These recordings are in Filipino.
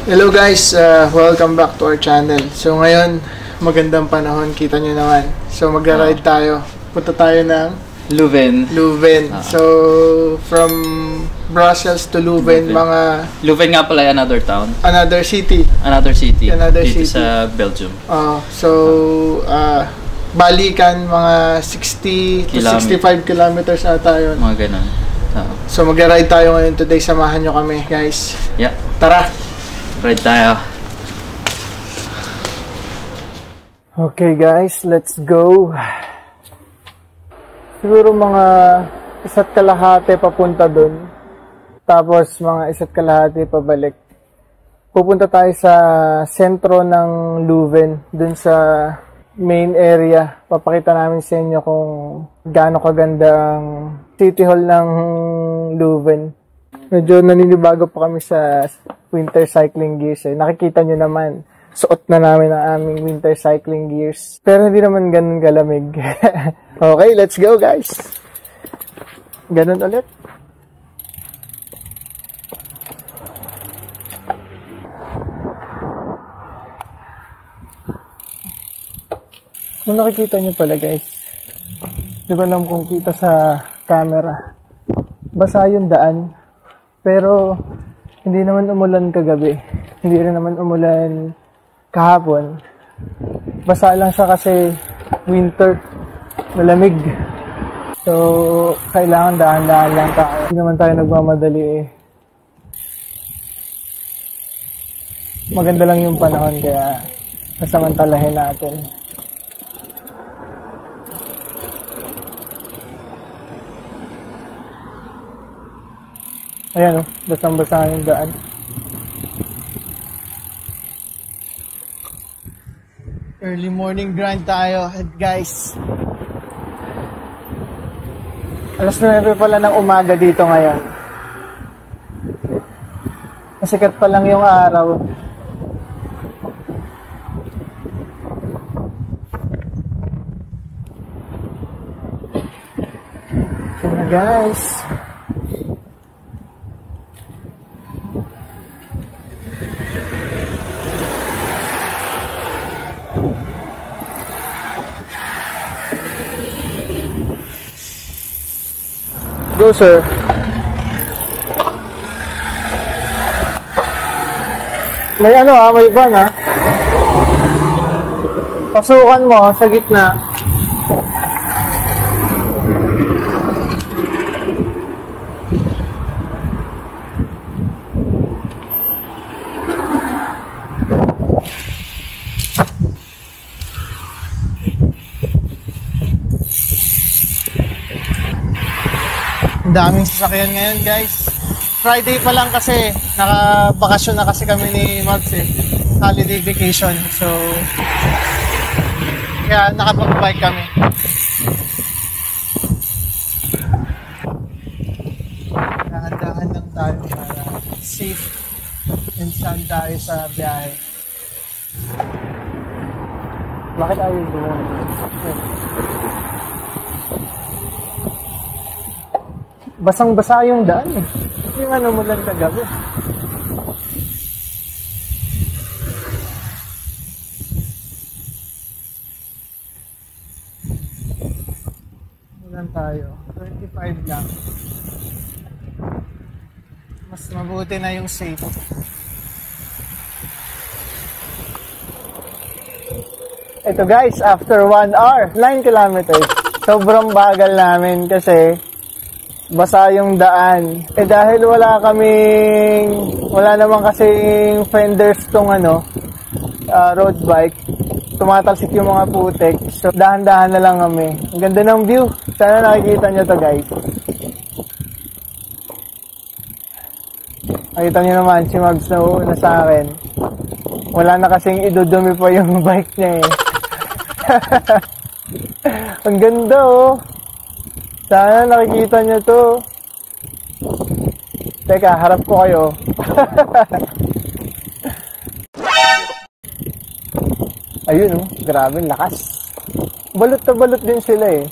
Hello guys, welcome back to our channel. So ngayon, magandang panahon, kita nyo naman. So magra-ride tayo. Punta tayo ng Leuven. So from Brussels to Leuven, mga... Leuven nga pala ay another town. Another city. Dito sa Belgium. Balikan mga 60 to 65 kilometers ata yun. Mga ganun. So magra-ride tayo ngayon today. Samahan nyo kami guys. Yeah. Tara! Ride tayo. Okay guys, let's go. Siguro mga 1.5 papunta dun. Tapos mga 1.5 pabalik. Pupunta tayo sa sentro ng Leuven, dun sa main area. Papakita namin sa inyo kung gaano kaganda ang City Hall ng Leuven. Medyo naninibago pa kami sa winter cycling gears eh. Nakikita nyo naman, suot na namin ang aming winter cycling gears. Pero hindi naman ganun galamig. Okay, let's go guys! Ganun ulit. Kung nakikita nyo pala guys, di ko alam kung kita sa camera. Basa yung daan. Pero hindi naman umulan kagabi. Hindi rin naman umulan kahapon. Basa lang siya kasi winter. Malamig. So, kailangan dahan-dahan lang tayo. Hindi naman tayo nagmamadali eh. Maganda lang yung panahon kaya nasamantalahin natin. Ayan o, basang-basa yung daan. Early morning grind tayo, guys. Alas 9 pala ng umaga dito ngayon. Masikat pa lang yung araw. So guys. Go, sir. May may van, ha? Pasukan mo sa gitna. Ang daming sasakyan ngayon guys. Friday pa lang kasi nakabakasyon na kasi kami ni Mags eh. Holiday vacation. So kaya nakapag-bike kami. Dahan-dahan lang tayo para safe and sound tayo sa biyahe. Bakit ayaw doon? Basang-basa yung daan eh. Hindi nga namulan kagabi. Mulan tayo. 25 lang. Mas mabuti na yung safe. Ito guys, after 1 hour, 9 kilometers. Sobrang bagal namin kasi basa yung daan. Eh dahil wala naman kasing fenders tong road bike, tumatalsik yung mga putik. So dahan-dahan na lang kami. Ang ganda ng view. Sana nakikita nyo to guys. Nakita nyo naman si Mags na uuna sa akin. Wala na kasing idudumi pa yung bike niya eh. Ang ganda oh. Sana nakikita nyo to. Teka, harap ko kayo. Ayun oh, grabe, lakas. Balot na balot din sila eh.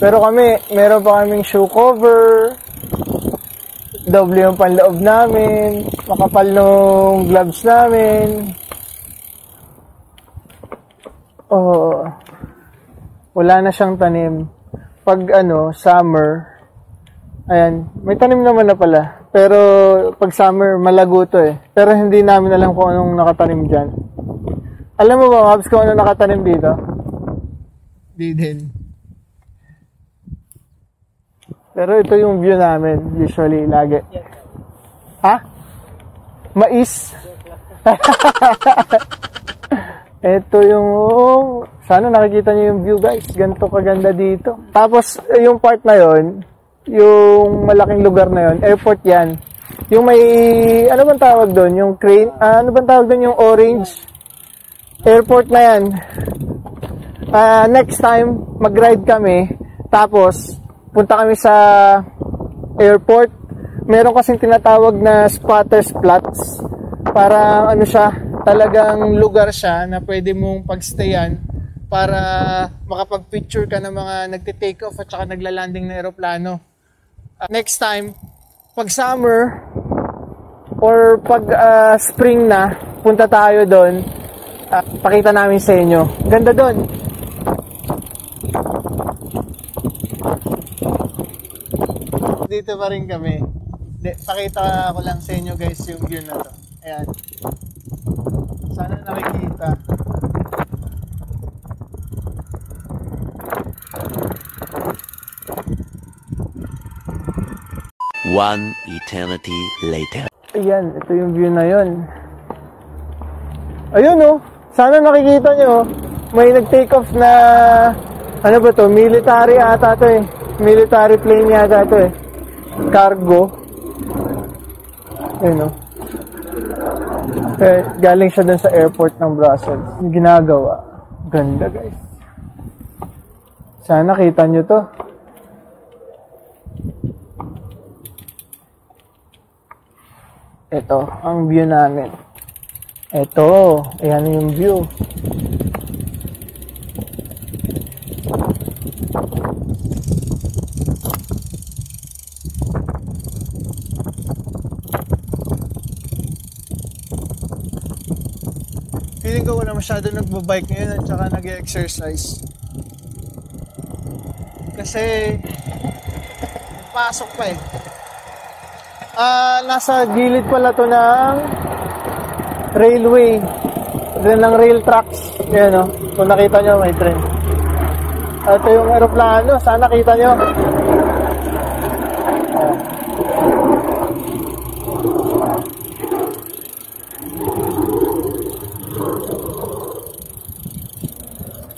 Pero kami, meron pa kaming shoe cover, doble yung panloob namin, makapal nung gloves namin. Oh, wala na siyang tanim. Pag summer, ayan, may tanim naman na pala. Pero pag summer, malago to eh. Pero hindi namin alam kung anong nakatanim dyan. Alam mo ba, Mabs, kung ano nakatanim dito? Di din. Pero ito yung view namin, usually, lagi. Ha? Mais? Ito yung... sana nakikita niyo yung view, guys. Ganito kaganda dito. Tapos, yung part na yon, yung malaking lugar na yon, airport yan. Yung may... ano bang tawag doon? Yung crane? Ano bang tawag doon? Yung orange? Airport na yan. Next time, mag-ride kami. Tapos, punta kami sa airport. Meron kasing tinatawag na spotter's plots. Para ano siya, talagang lugar siya na pwede mong pagstayan para makapag-picture ka ng mga nagte-take off at saka nagla-landing na aeroplano. Next time, pag summer or pag spring na, punta tayo doon. Pakita namin sa inyo. Ganda doon. Dito pa rin kami. Pakita ko lang sa inyo guys yung view na to. Ayan. Sana nakikita. One eternity later. Ayan, ito yung view na yun. Ayun oh. Sana nakikita nyo. May nag-take off na ano ba to? Military ata to eh. Military plane yata to eh. Cargo. Ayun o. Galing siya dun sa airport ng Brussels. Yung ginagawa. Ganda guys. Sana nakita nyo to. Ito, ang view namin. Ito, ayan yung view. Feeling ko wala masyado nagbabike ngayon at saka nag-exercise. Kasi pasok pa eh. Nasa gilid pala to ng railway. Ng rail tracks. Yan o. Kung nakita nyo may train. Ito yung aeroplano. Sana nakita nyo.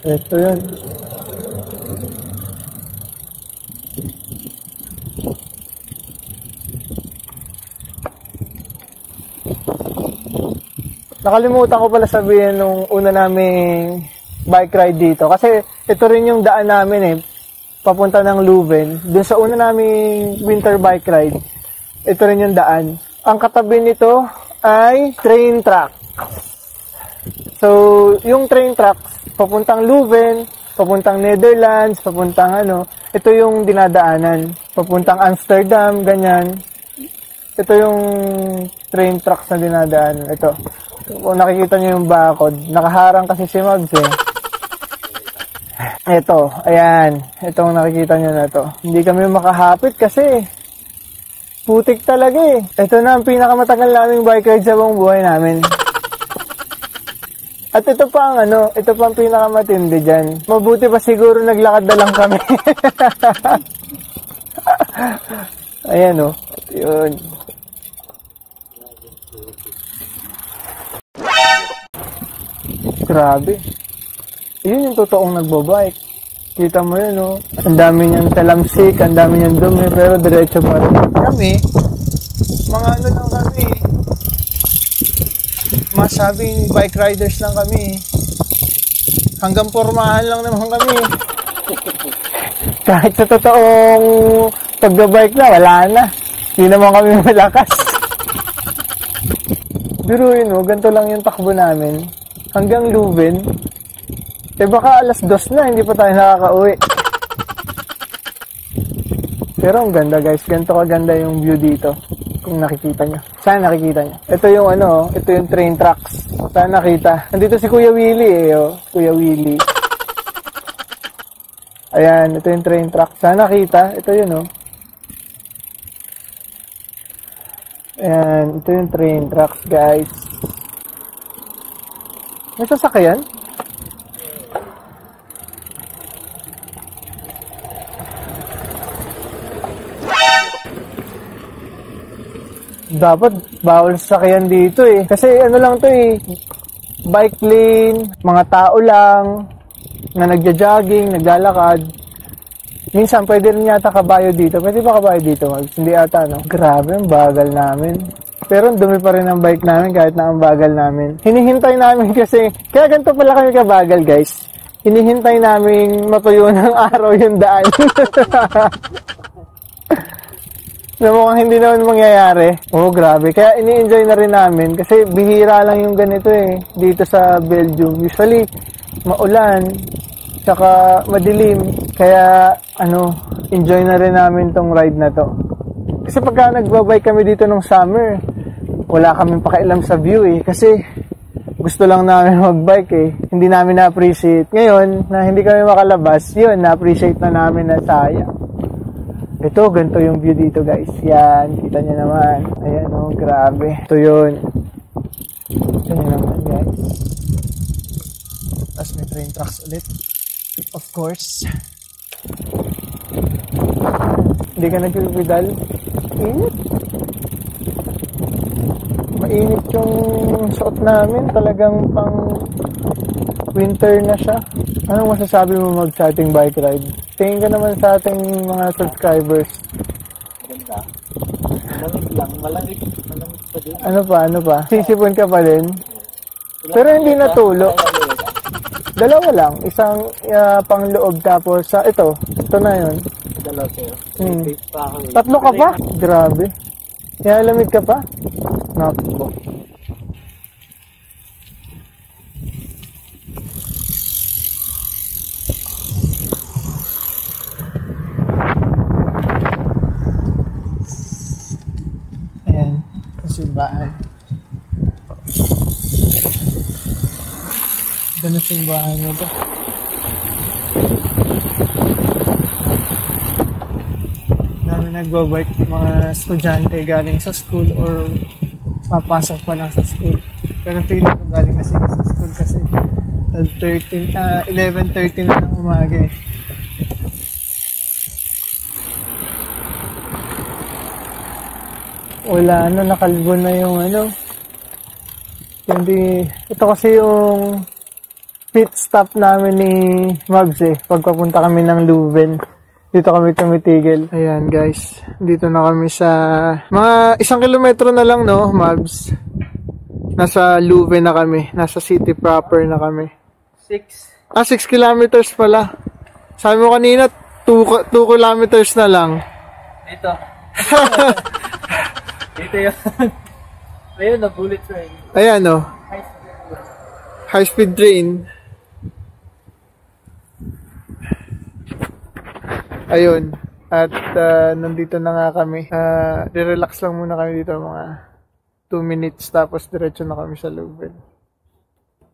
Ito yun. Nakalimutan ko pala sabihin nung una naming bike ride dito. Kasi ito rin yung daan namin eh. Papunta ng Leuven. Doon sa una naming winter bike ride. Ito rin yung daan. Ang katabi nito ay train track. So, yung train tracks, papuntang Leuven, papuntang Netherlands, papuntang ito yung dinadaanan. Papuntang Amsterdam, ganyan. Ito yung train tracks na dinadaanan. Ito. Kung nakikita nyo yung bakod, nakaharang kasi si Mags eh. Ito, ayan. Itong nakikita nyo na to. Hindi kami makahapit kasi putik talaga eh. Ito na ang pinakamatagal naming bike ride sa buong buhay namin. At ito pa ang ito pa ang pinakamatindi dyan. Mabuti pa siguro naglakad na lang kami. Ayan o. Yun. Grabe. Yun yung totoong nagbabike. Kita mo yun o. Ang dami niyang talamsik, ang dami niyang dumi, pero diretso pa rin. Kami, mga lang kami. Masabing bike riders lang kami. Hanggang pormahan lang naman kami. Kahit sa totoong pagbabike na, wala na. Hindi naman kami malakas. Pero yun ganito lang yung takbo namin. Hanggang Leuven. Baka alas 2 na, hindi pa tayo nakakauwi. Pero ang ganda guys, ganito kaganda yung view dito. kung nakikita nyo. Sana nakikita nyo. Ito yung ano, ito yung train tracks. Sana nakita. Nandito si Kuya Willie oh. Kuya Willie. Ayan, ito yung train track. Sana nakita. Ito yun oh. Ayan, ito yung train tracks guys. May sasakyan? Dapat bawal sasakyan dito eh. Kasi ano lang to eh, bike lane, mga tao lang na nagja-jogging, naglalakad. Minsan pwede rin yata kabayo dito. Pwede ba kabayo dito? Hindi ata no? Grabe, ang bagal namin. Pero dumi pa rin ang bike namin kahit na ang bagal namin. Hinihintay namin kasi, kaya ganito pala kami kabagal guys. Hinihintay namin matuyo ng araw yung daan. Na mukhang hindi naman mangyayari. Oh, grabe. Kaya ini-enjoy na rin namin kasi bihira lang yung ganito eh dito sa Belgium. Usually, maulan, tsaka madilim. Kaya, enjoy na rin namin tong ride na to. Kasi pagka nagbabike kami dito nung summer, wala kaming pakialam sa view eh. Kasi gusto lang namin magbike eh. Hindi namin na-appreciate. Ngayon, na hindi kami makalabas, yun, na-appreciate na namin na sayang. Ito, ganito yung view dito guys. Yan, kita nyo naman. Ayan oh, grabe. Ito yun. Ito nyo naman guys. Tapos may train tracks ulit. Of course. Hindi ka nagpipidal. Init. Mainit yung suot namin. Talagang pang winter na siya. Anong masasabi mo sa ating bike ride? Tingin ka naman sa ating mga subscribers. Ganda. Malamig lang. Malamig pa din. Ano pa? Sisipon ka pa din? Pero hindi natulo. Dalawa lang. Isang pang loob tapos sa ito na yun. Dalawa sa'yo. Tatlo ka pa? Grabe. Lamig ka pa? Naku. Ayan. Simbahan. Ganda simbahan mo ba? Dami nagbabike mga estudyante galing sa school or papasok pa lang sa school. Pero feeling ko galing na sila sa school kasi 11:13 na ng umaga eh. Wala nakalbo na yung Hindi, ito kasi yung pit stop namin ni Mabs eh. Pagpapunta kami ng Leuven. Dito kami tumitigil. Ayan guys, dito na kami sa mga 1 kilometro na lang no, Mabs. Nasa Leuven na kami. Nasa city proper na kami. 6 kilometers pala. Sabi mo kanina, 2 kilometers na lang. Dito. Dito yun. Ayun na, bullet train. Ayan o. High speed train. Ayun. At nandito na nga kami. Relax lang muna kami dito mga 2 minutes tapos diretso na kami sa Leuven.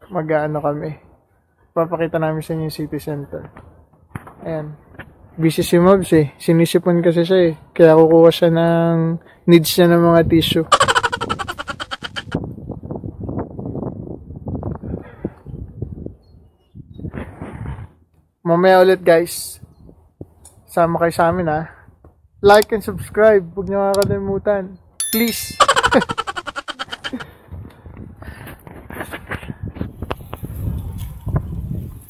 Mag-ano kami. Papakita namin sa inyo yung city center. Ayan. Busy si Mobs eh. Sinisipon kasi siya eh. Kaya kukuha siya ng needs niya ng mga tissue. Mamaya ulit guys. Sama kayo sa amin ha. Like and subscribe. Huwag niyo kakalimutan. Please.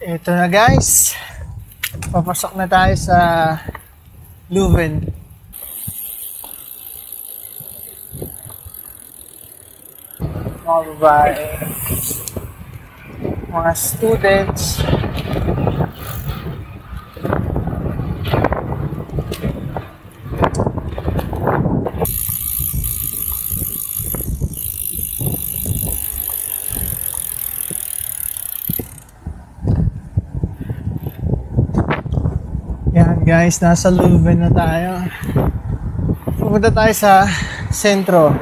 Ito na guys. Papasok na tayo sa Leuven. Mga babae. Mga students. Yan guys, nasa Leuven na tayo. Pupunta tayo sa sentro.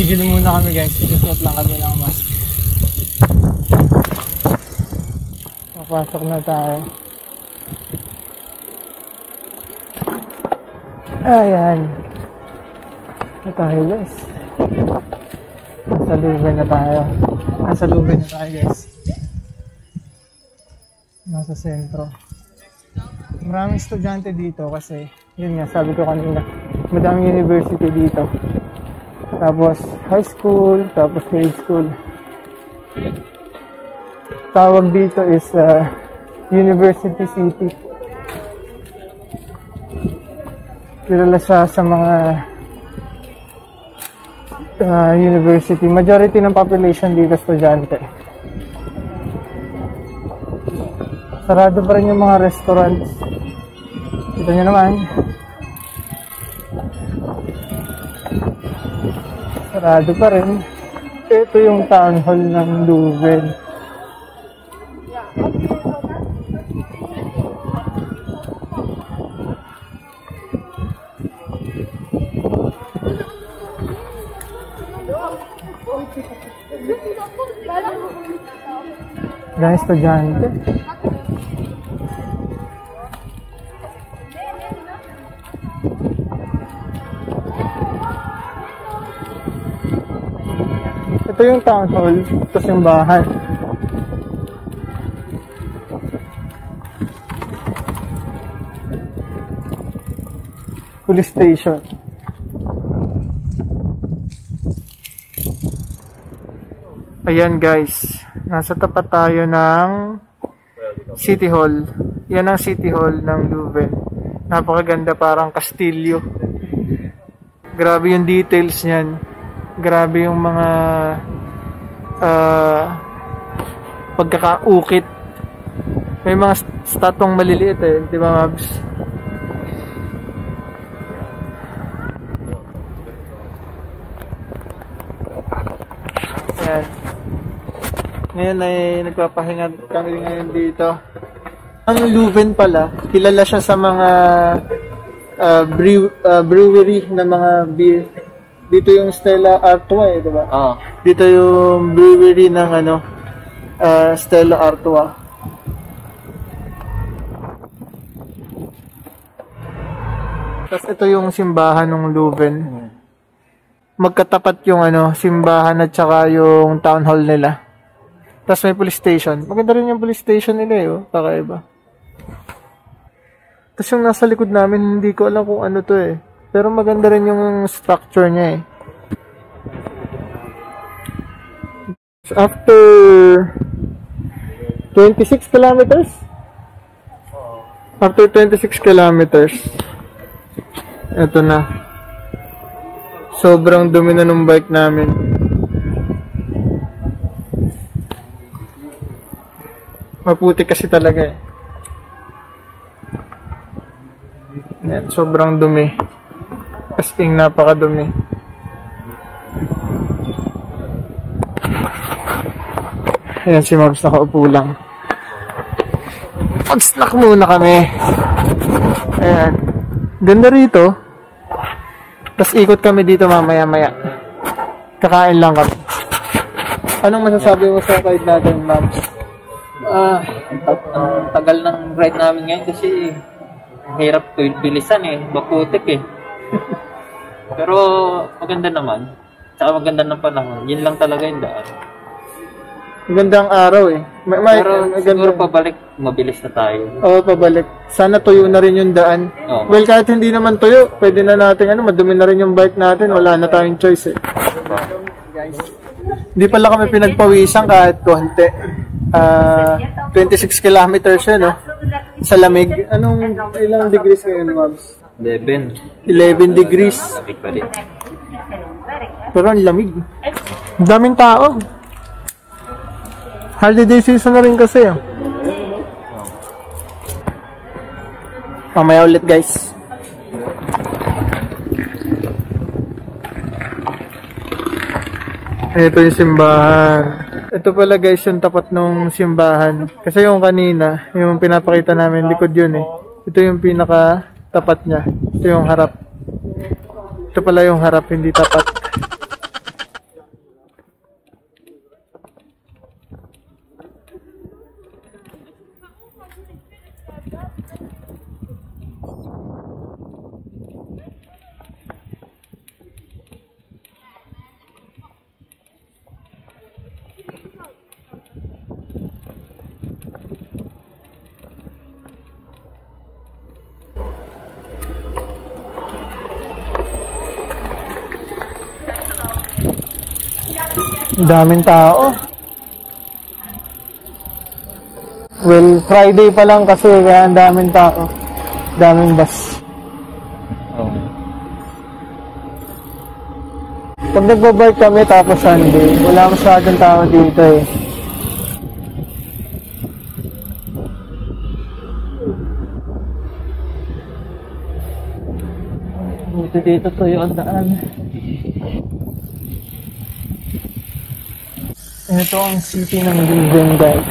Tigil muna kami guys, isuot lang kami ng mask. Papasok na tayo. Ayan. Ito tayo guys. Nasa Leuven na tayo. Nasa Leuven na tayo guys. Nasa sentro. Maraming estudyante dito kasi, yun nga, sabi ko kanina, madaming university dito. Tapos high school, tapos grade school. Tawag dito is University City. Kilala siya sa mga university. Majority ng population dito estudyante. Sarado pa rin yung mga restaurants. Kita nyo naman. Sarado pa rin. Ito yung town hall ng Leuven. Dahil estudyante. Ito yung town hall, ito simbahan. Police station. Ayan guys, nasa tapat tayo ng City Hall. Yan ang City Hall ng Leuven. Napakaganda, parang kastilyo. Grabe yung details niyan. Grabe yung mga pagkakaukit. May mga statong maliliit eh, di ba Mabs? Ayan. Ngayon ay nagpapahinga kami ngayon dito. Ang Leuven pala, kilala siya sa mga brewery na mga beer. Dito yung Stella Artois eh, diba? Oo. Dito yung brewery ng Stella Artois. Tapos ito yung simbahan ng Leuven. Magkatapat yung simbahan at saka yung town hall nila. Tapos may police station. Maganda rin yung police station nila eh, oh. Kakaiba. Tapos yung nasa likod namin, hindi ko alam kung ano to eh. Pero maganda rin yung structure niya eh. So after 26 kilometers? After 26 kilometers, ito na. Sobrang dumi na ng bike namin. Maputi kasi talaga eh. Yan, sobrang dumi. Kasing napakadumi. Ayan si Mabs, nakaupo lang. Mag-snack muna kami. Ayan. Ganda rito. Tapos ikot kami dito mamaya-maya. Kakain lang kami. Anong masasabi mo sa ride natin, Mabs? Ang tagal ng ride namin ngayon kasi hirap bilisan eh, baputik eh. Pero maganda naman. Tsaka maganda ng panahon. Yun lang talaga yung daan. Magandang araw eh. Pero siguro pabalik, mabilis na tayo. Oo, pabalik. Sana tuyo na rin yung daan. Oo. Well, kahit hindi naman tuyo, pwede na natin, madumi na rin yung bike natin. Wala na tayong choice eh. Hindi pala kami pinagpawisan kahit konti. 26 kilometers yun, no? Sa lamig. Ilang degrees ngayon, Mabs? 11. 11 degrees. Lamig pa rin. Pero ang lamig. Ang daming tao. Holiday season na rin kasi. Mamaya ulit guys. Ito yung simbahan. Ito pala guys yung tapat ng simbahan. Kasi yung kanina, yung pinapakita namin, likod yun eh. Ito yung pinaka tapat niya. Ito yung harap. Ito pala yung harap, hindi tapat. Daming tao. Well, Friday pa lang kasi kaya ang daming tao. Daming bus. Oh. Pag nagbabike kami tapos Sunday, wala masyadong tao dito eh. Dito to yung daan. Ito ang city ng Leuven guys.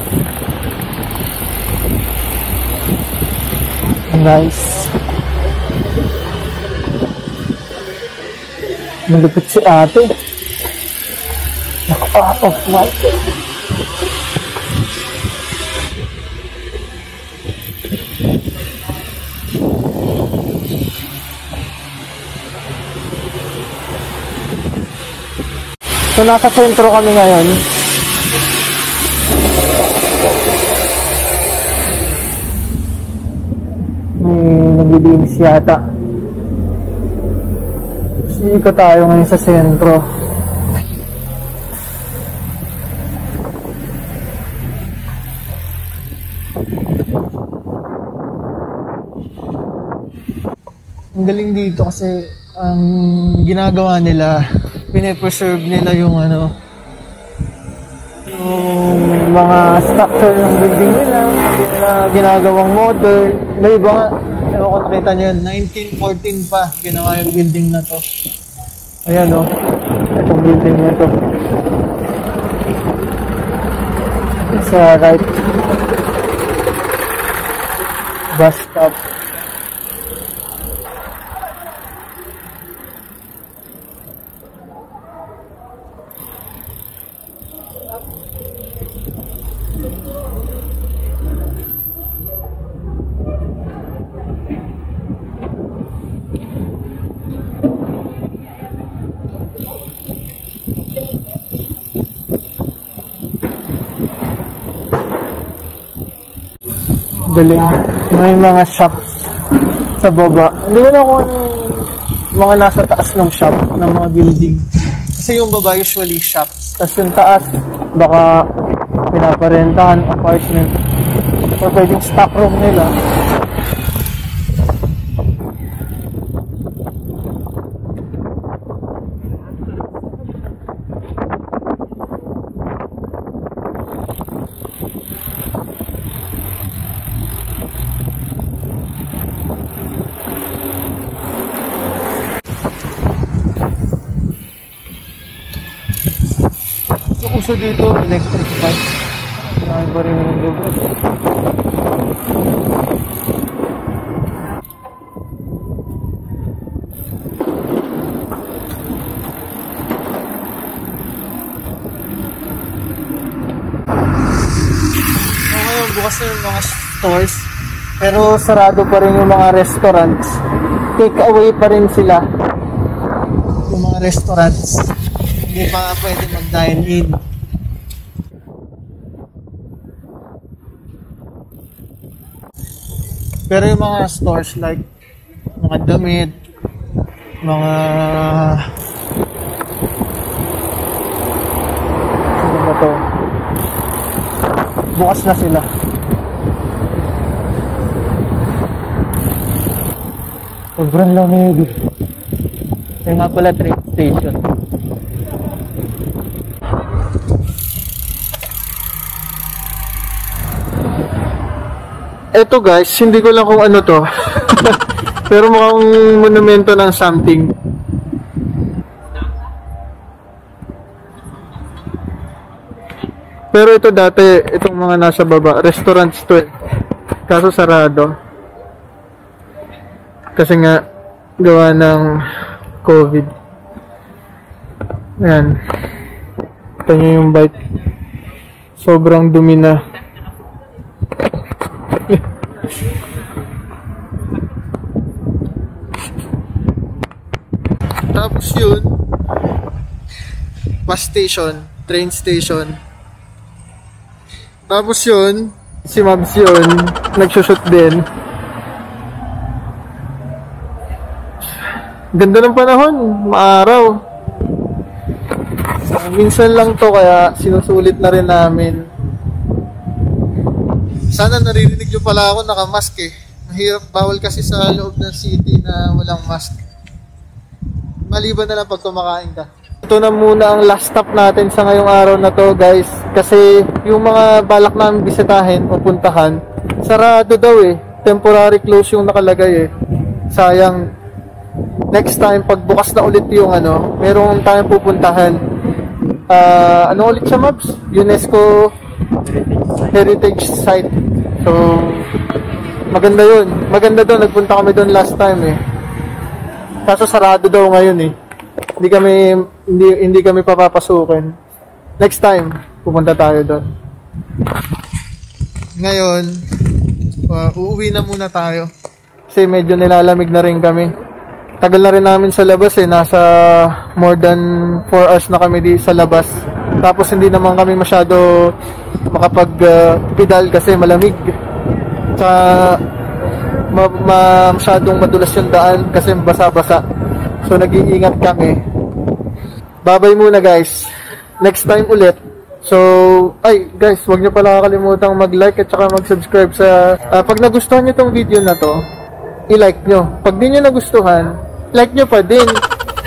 Nice. Malupit si ate. Naka-off-white. So nasa sentro kami ngayon. Naglilinis yata. Ikot tayo ngayon sa sentro. Ang galing dito kasi ang ginagawa nila, pine-preserve nila yung yung mga structure ng building nila, hindi nila ginagawang modern. May iba nga, ewan ko nakita nyo yun, 1914 pa ginawa yung building na to. Ayan o, itong building na to. Sa right, bus stop. Galing. May mga shops sa baba. Hindi ko na kung mga nasa taas ng shop, ng mga building. Kasi yung baba usually shops. Tapos yung taas, baka pinaparentahan, apartment. O pwedeng stock room nila. Uso dito, electric bike. Marami pa rin yung lugar. Ngayon, bukas na yung mga stores. Pero sarado pa rin yung mga restaurants. Take away pa rin sila. Yung mga restaurants. Hindi pa nga pwede mag-dine in. Pero yung mga stores like mga damit, mga ano ba to? Bukas na sila. Sobrang lamig. Yung nga pala train station. Eto guys, hindi ko lang kung ano to. Pero mukhang monumento ng something. Pero ito dati, itong mga nasa baba, restaurants to eh. Kaso sarado. Kasi nga, gawa ng COVID. Ayan. Ito nyo yung bike. Sobrang dumi na. Tapos yun, bus station, train station. Tapos yun, si Mabs yun, nagsushoot din. Ganda ng panahon, maaraw. Minsan lang to kaya sinusulit na rin namin. Sana naririnig nyo pala ako nakamask eh. Mahirap, bawal kasi sa loob ng city na walang mask. Maliban na lang pag kumakain ka. Ito na muna ang last stop natin sa ngayong araw na to guys. Kasi yung mga balak namin bisitahin o puntahan, sarado daw eh. Temporary close yung nakalagay eh. Sayang. Next time, pagbukas na ulit yung ano, meron tayong pupuntahan. Ano ulit siya, Mabs? UNESCO Heritage Site. So, maganda yun. Maganda doon. Nagpunta kami doon last time eh. Kaso sarado daw ngayon eh. Hindi kami papapasukin. Next time, pupunta tayo doon. Ngayon, uuwi na muna tayo. Kasi medyo nilalamig na rin kami. Tagal na rin namin sa labas eh. Nasa more than 4 hours na kami di sa labas. Tapos hindi naman kami masyado makapag-pedal kasi malamig. Tsaka masyadong madulas yung daan kasi basa-basa. So nag-iingat kami. Bye-bye muna guys. Next time ulit. So, ay guys, huwag nyo pala kakalimutang mag-like at saka mag-subscribe sa... pag nagustuhan nyo tong video na to, i-like nyo. Pag di nyo nagustuhan, like nyo pa din.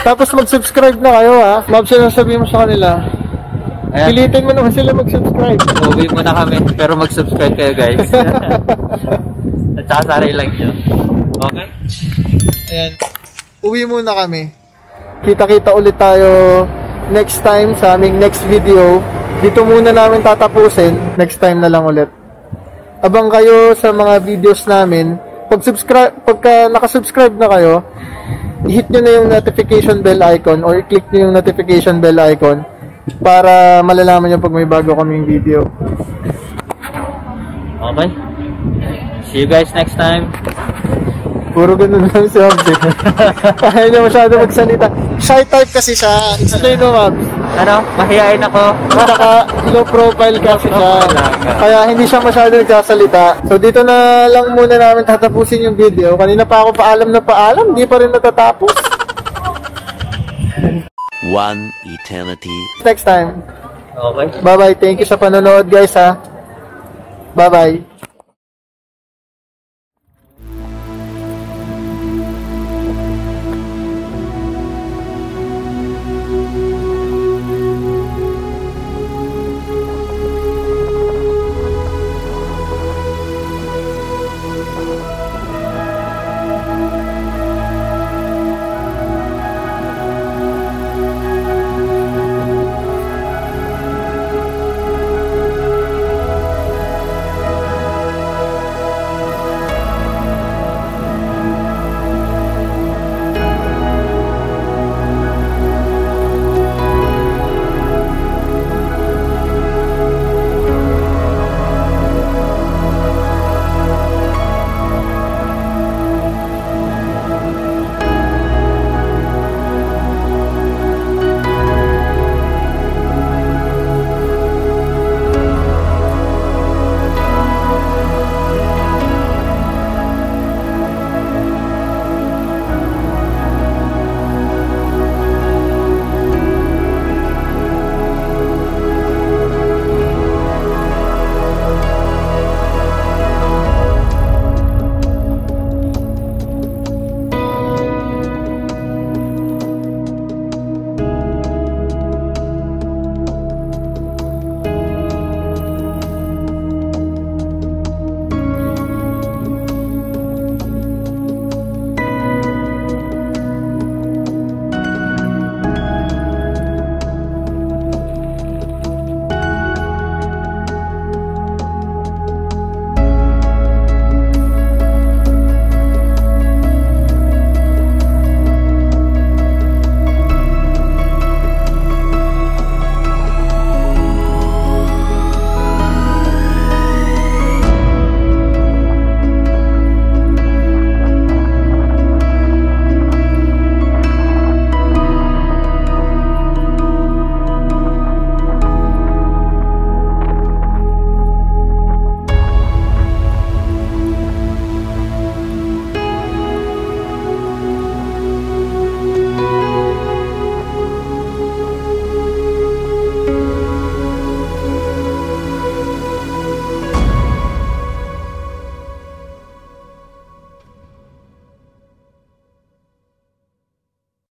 Tapos mag-subscribe na kayo ha. Mabs, na sabihin mo sa kanila. Ayan. Pilitin mo naman sila mag-subscribe. Uwi muna kami, pero mag-subscribe kayo guys. At saka sana i-like nyo. Okay? Ayan. Uwi muna kami. Kita-kita ulit tayo next time sa aming next video. Dito muna namin tatapusin. Next time na lang ulit. Abang kayo sa mga videos namin. Pagka nakasubscribe na kayo, i-hit nyo na yung notification bell icon or i-click nyo yung notification bell icon para malalaman nyo pag may bago kaming video. Okay. See you guys next time. Puro ganun lang si Mabs eh. Kaya niya masyado magsalita. Shy type kasi siya. Explain mo, Mabs. Ano? Mahihain ako. Saka low profile kasi siya. Kaya hindi siya masyado nagsasalita. So dito na lang muna namin tatapusin yung video. Kanina pa ako paalam na paalam. Hindi pa rin natatapos. One eternity. Next time. Okay. Bye-bye. Thank you sa panonood guys ha. Bye-bye.